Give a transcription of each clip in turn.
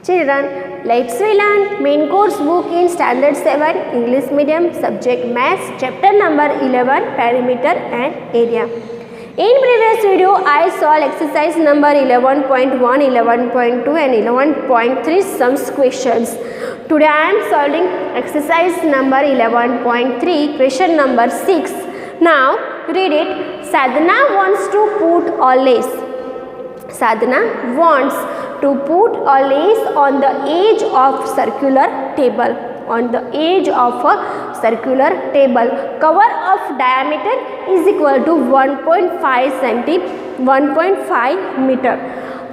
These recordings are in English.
Children, let's we learn main course book in Standard 7 English Medium subject Maths chapter number 11 Perimeter and Area. In previous video, I solved exercise number 11.1, 11.2 and 11.3 sums questions. Today I am solving exercise number 11.3 question number 6. Now read it. Sadhana wants to put a lace. Sadhana wants to put a lace on the edge of circular table. On the edge of a circular table. Cover of diameter is equal to 1.5 meter.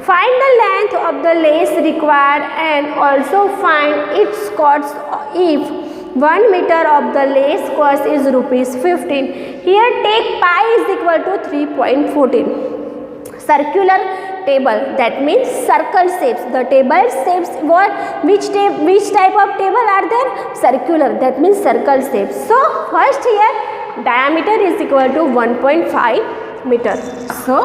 Find the length of the lace required and also find its cost if 1 meter of the lace cost is rupees 15. Here take pi is equal to 3.14. Circular table, that means circle shapes. The table shapes, which type of table are there? Circular, that means circle shapes. So first here diameter is equal to 1.5 meter. So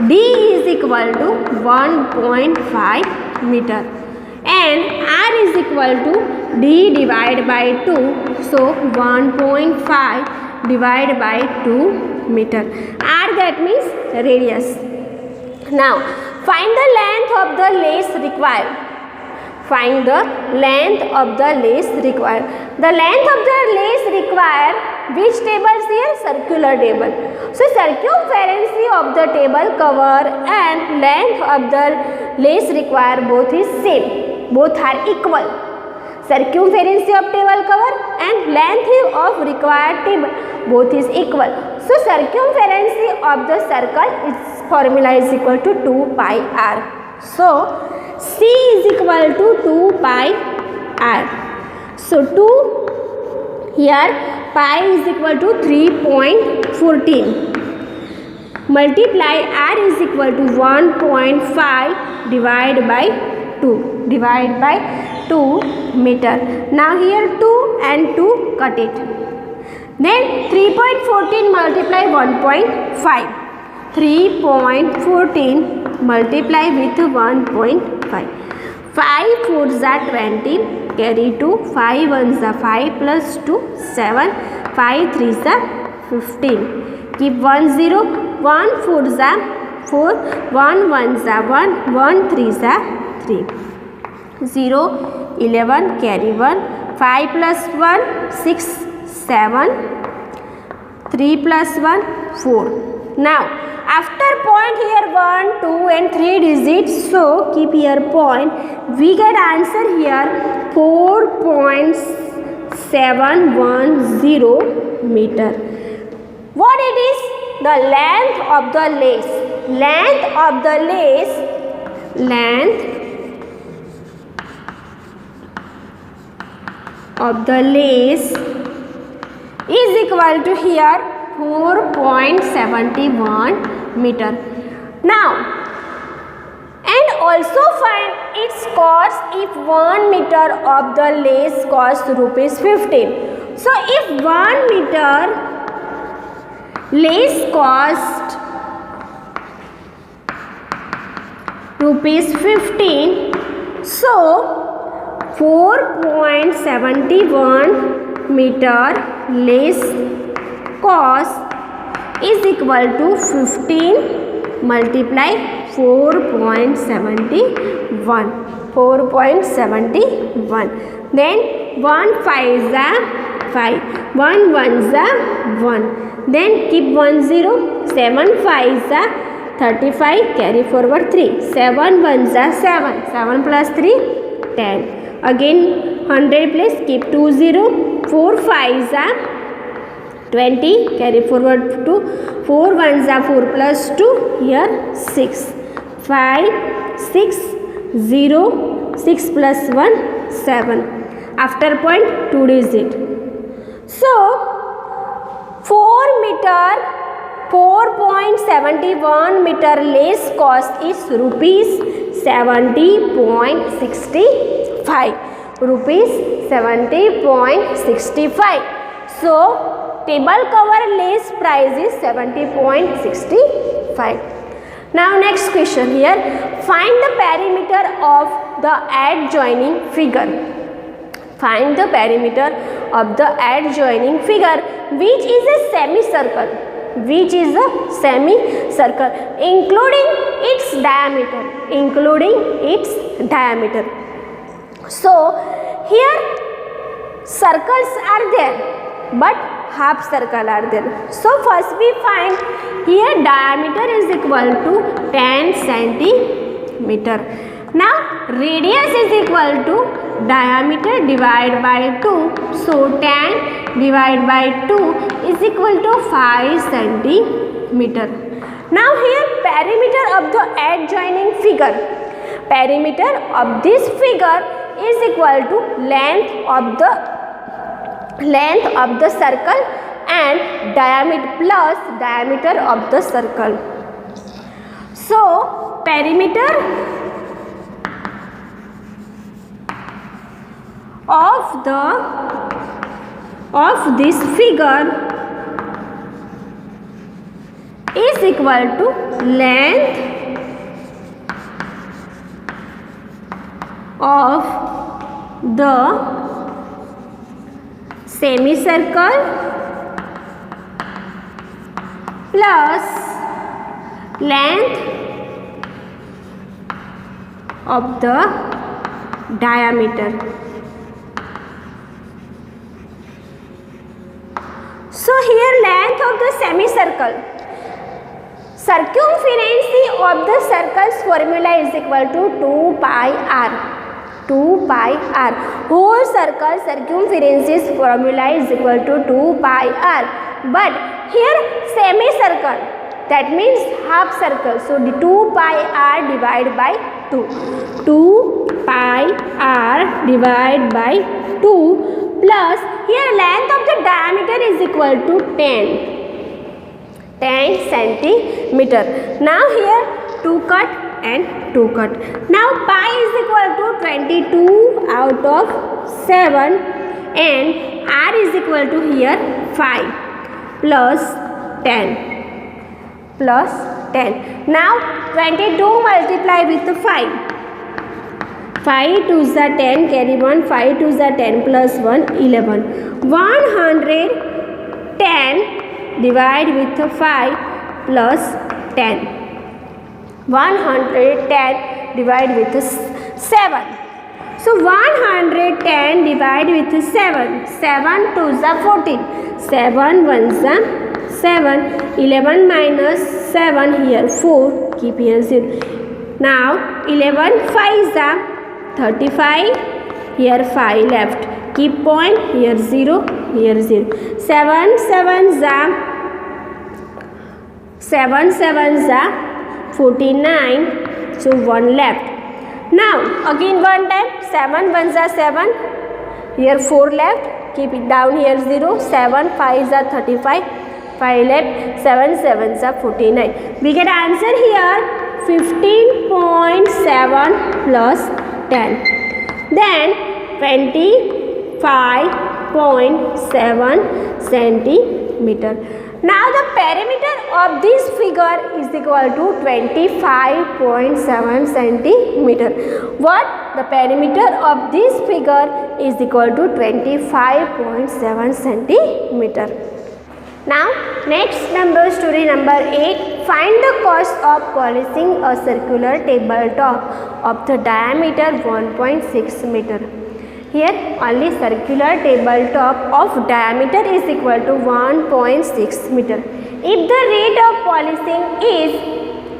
D is equal to 1.5 meter and R is equal to D divided by 2. So 1.5 divided by 2 meter. R, that means radius. Now find the length of the lace required. Find the length of the lace required. The length of the lace required, which table is here? Circular table. So circumference of the table cover and length of the lace required both is same. Both are equal. Circumference of table cover and length of required table both is equal. So circumference of the circle, its formula is equal to 2 pi r. So C is equal to 2 pi r. So 2 here pi is equal to 3.14. Multiply r is equal to 1.5 divided by 2. Divide by 2 meter. Now here 2 and 2 cut it. Then 3.14 multiply 1.5. 3.14 multiply with 1.5. 5 4s are 20. Carry 2. 5 1s are 5 plus 2 7. 5 3s are 15. Keep 1 0. 1 4s are 4. 1 1s are 1. 1 3s are 3. 0 11 carry 1. 5 plus 1 6 7. 3 plus 1 4. Now after point here 1 2 and 3 digits, so keep here point. We get answer here 4.710 meter. What it is? The length of the lace. Length of the lace. Length of the lace is equal to here 4.71 meter. Now and also find its cost if 1 meter of the lace costs rupees 15. So if 1 meter lace cost rupees 15, so 4.71 meter lace cost is equal to 15 multiply 4.71. 4.71. Then 1 5s are 5. 1 1s are 1. Then keep 1 0. 7 5s are 35. Carry forward 3. 7 1s are 7. 7 plus 3 10. Again 100 place, keep 2 0. 4 5s are 20. Carry forward 2. 4 1s are 4 plus 2. Here 6. 5 6 0. 6 plus 1 7. After point 2 digit. So 4 meter 4.71 meter lace cost is rupees 70.65. Rupees 70.65. So table cover lace price is 70.65. Now next question here. Find the perimeter of the adjoining figure. Find the perimeter of the adjoining figure, which is a semicircle. Which is a semicircle, including its diameter. Including its diameter. So here circles are there, but half circle are there. So first we find here diameter is equal to 10 centimeter. Now radius is equal to diameter divided by 2. So 10 divided by 2 is equal to 5 centimeter. Now here perimeter of the adjoining figure. Perimeter of this figure is equal to length of the circle and diameter plus diameter of the circle. So perimeter of this figure is equal to length of the semicircle plus length of the diameter. So here length of the semicircle. Circumference of the circle's formula is equal to 2 pi r. 2 pi r. Whole circle circumference formula is equal to 2 pi r. But here semicircle, that means half circle. So the 2 pi r divided by 2. 2 pi r divided by 2 plus here length of the diameter is equal to 10 centimeter. Now here 2 cut and 2 cut. Now pi is equal to 22 out of 7 and r is equal to here 5 plus 10 plus 10. Now 22 multiply with 5. 5 2s are 10, carry 1, 5 2s are 10 plus 1, 11. 110 divide with 5 plus 10. 110 divide with 7. So 110 divide with 7. 7 2s are 14. 7 1s are 7. 11 minus 7 here 4. Keep here 0. Now 11 5s are 35. Here 5 left. Keep point here 0. Here 0. 7 7s are 7 7s are 49. So 1 left. Now again one time 7 1s are 7. Here 4 left. Keep it down here 0. 7 5s are 35. 5 left. 7 7s are 49. We get answer here 15.7 plus 10. Then 25.7 centimeter. Now the perimeter of this figure is equal to 25.7 centimeter. What? The perimeter of this figure is equal to 25.7 centimeter. Now next story number 8. Find the cost of polishing a circular tabletop of the diameter 1.6 meter. Here only circular tabletop of diameter is equal to 1.6 meter. If the rate of polishing is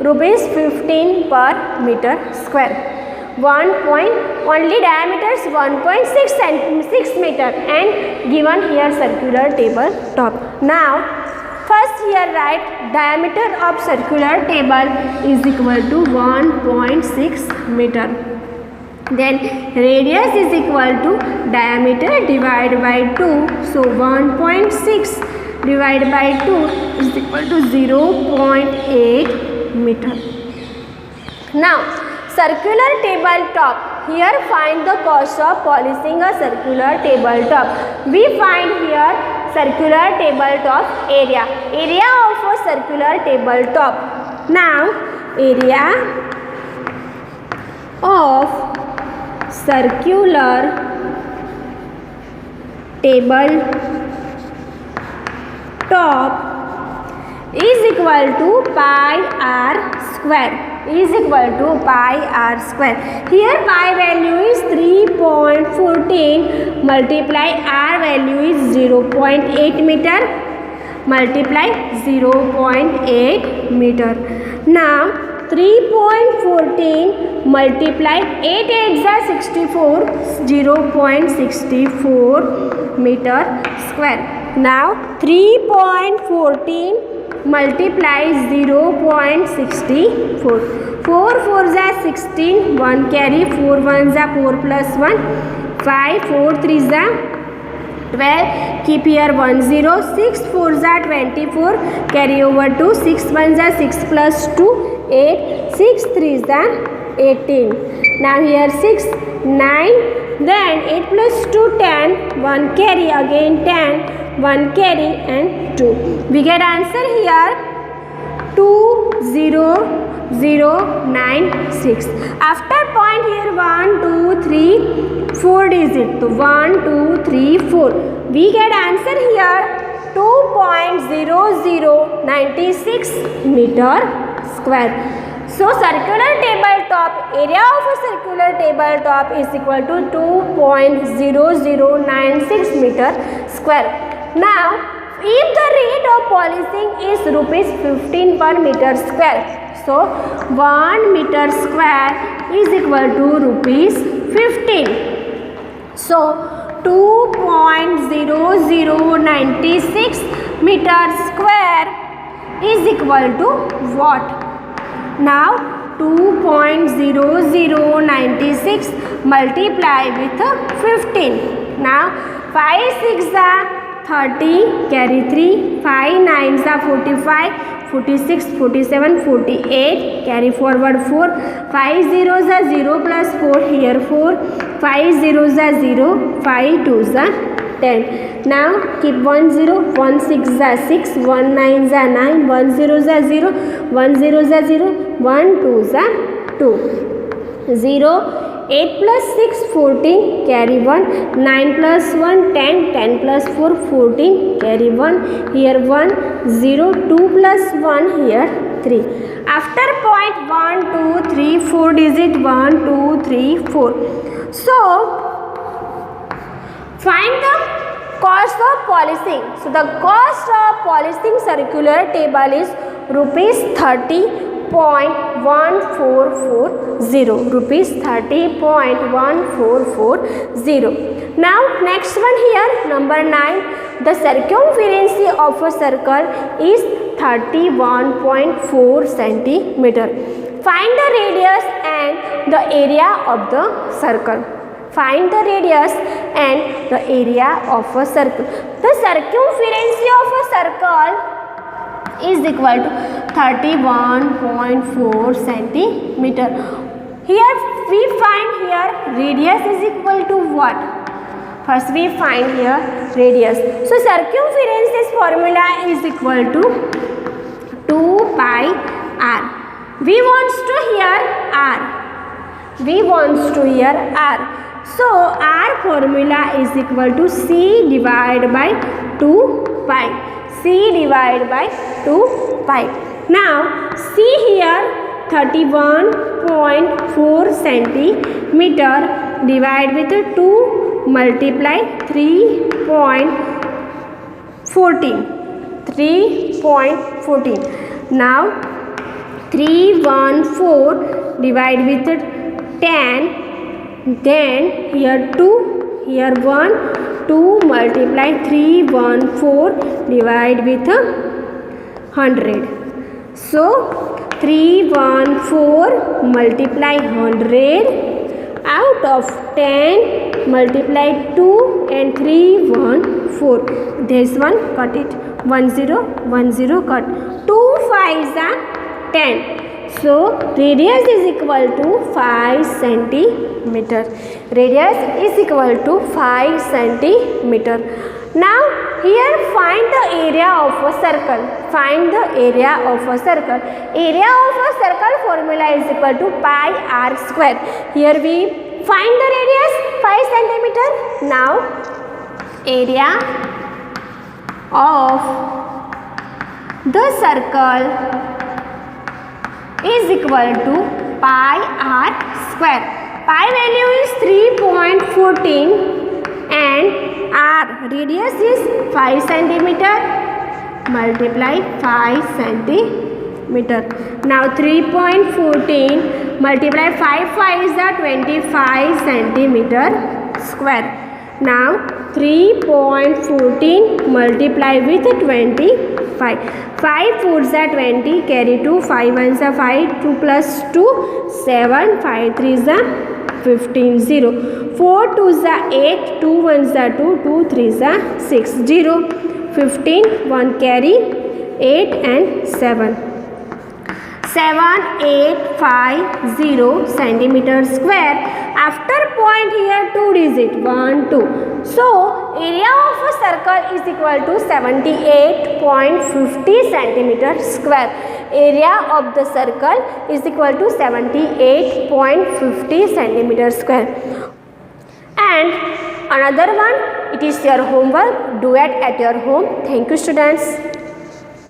rupees 15 per meter square, only diameter is 1.6 meter and given here circular tabletop. Now first here write diameter of circular table is equal to 1.6 meter. Then radius is equal to diameter divided by 2. So 1.6 divided by 2 is equal to 0.8 meter. Now circular tabletop. Here find the cost of polishing a circular tabletop. We find here circular tabletop area. Area of a circular tabletop. Now area of circular table top is equal to pi r square, is equal to pi r square. Here pi value is 3.14 multiply r value is 0.8 meter multiply 0.8 meter. Now 3.14 multiply 8 8s are 64, 0.64 meter square. Now 3.14 multiply 0.64, 4 4s are 16, 1 carry, 4 1s are 4 plus 1, 5 4 3s are 12, keep here 1 0, 6 4s are 24, carry over 2, 6 1s are 6 plus 2, 8, 6 3s are 18. Now here 6, 9, then 8 plus 2 10, 1 carry again 10, 1 carry and 2. We get answer here 20096. After point here 1 2 3 4 digit, so 1 2 3 4. We get answer here 2.0096 meter square. So circular tabletop, area of a circular tabletop is equal to 2.0096 meter square. Now if the rate of polishing is rupees 15 per meter square, so 1 meter square is equal to rupees 15. So 2.0096 meter square is equal to what? Now 2.0096 multiply with 15. Now 5 6 are 30, carry 3, 5 9s are 45, 46, 47, 48, carry forward 4, 5 zeros are 0 plus 4, here 4, 5 zeros are 0, 5 2s are 10. Now keep 1 0, 1 6 are 6, 1 9s are 9, 1 zeros are 0, 1 zeros are 0, 1 2s are 2, 0, 8 plus 6 14, carry 1, 9 plus 1 10, 10 plus 4 14, carry 1, here 1 0, 2 plus 1, here 3. After point 1 2 3 4 digit 1 2 3 4. So find the cost of polishing. So the cost of polishing circular table is rupees 30.1440, rupees 30.1440. Now next one here, number 9, the circumference of a circle is 31.4 centimeter. Find the radius and the area of the circle. Find the radius and the area of a circle. The circumference of a circle is equal to 31.4 centimeter. Here we find here radius is equal to what? First we find here radius. So circumference formula is equal to 2 pi r. We wants to hear r. We wants to hear r. So r formula is equal to c divided by 2 pi. C divided by 2 pi. Now see here 31.4 centimeter divide with 2 multiply 3.14. Now 314 divide with 10, then here 2, here 1, 2 multiply 314 divide with 100. So 314 multiply 100, out of 10 multiply 2 and 3 1 4. This one cut it, 1 0 1 0 cut, 2 5s are 10. So radius is equal to 5 centimeter. Radius is equal to 5 centimeter. Now here find the area of a circle. Find the area of a circle. Area of a circle formula is equal to pi r square. Here we find the radius 5 centimeter. Now area of the circle is equal to pi r square. Pi value is 3.14 and r radius is 5 centimeter. Multiply 5 centimeter. Now 3.14 multiply 5 is the 25 centimeter square. Now 3.14 multiply with 25. 5 4s are 20, carry 2, 5 1s are 5, 2 plus 2, 7, 5 3s are 15, 0. 4 2s are 8, 2 1s are 2, 2 3s are 6, 0. 15, 1 carry, 8 and 7. 7850 centimeter square. After point here 2 digit 1 2. So area of a circle is equal to 78.50 centimeter square. Area of the circle is equal to 78.50 centimeter square. And another one, it is your homework. Do it at your home. Thank you, students.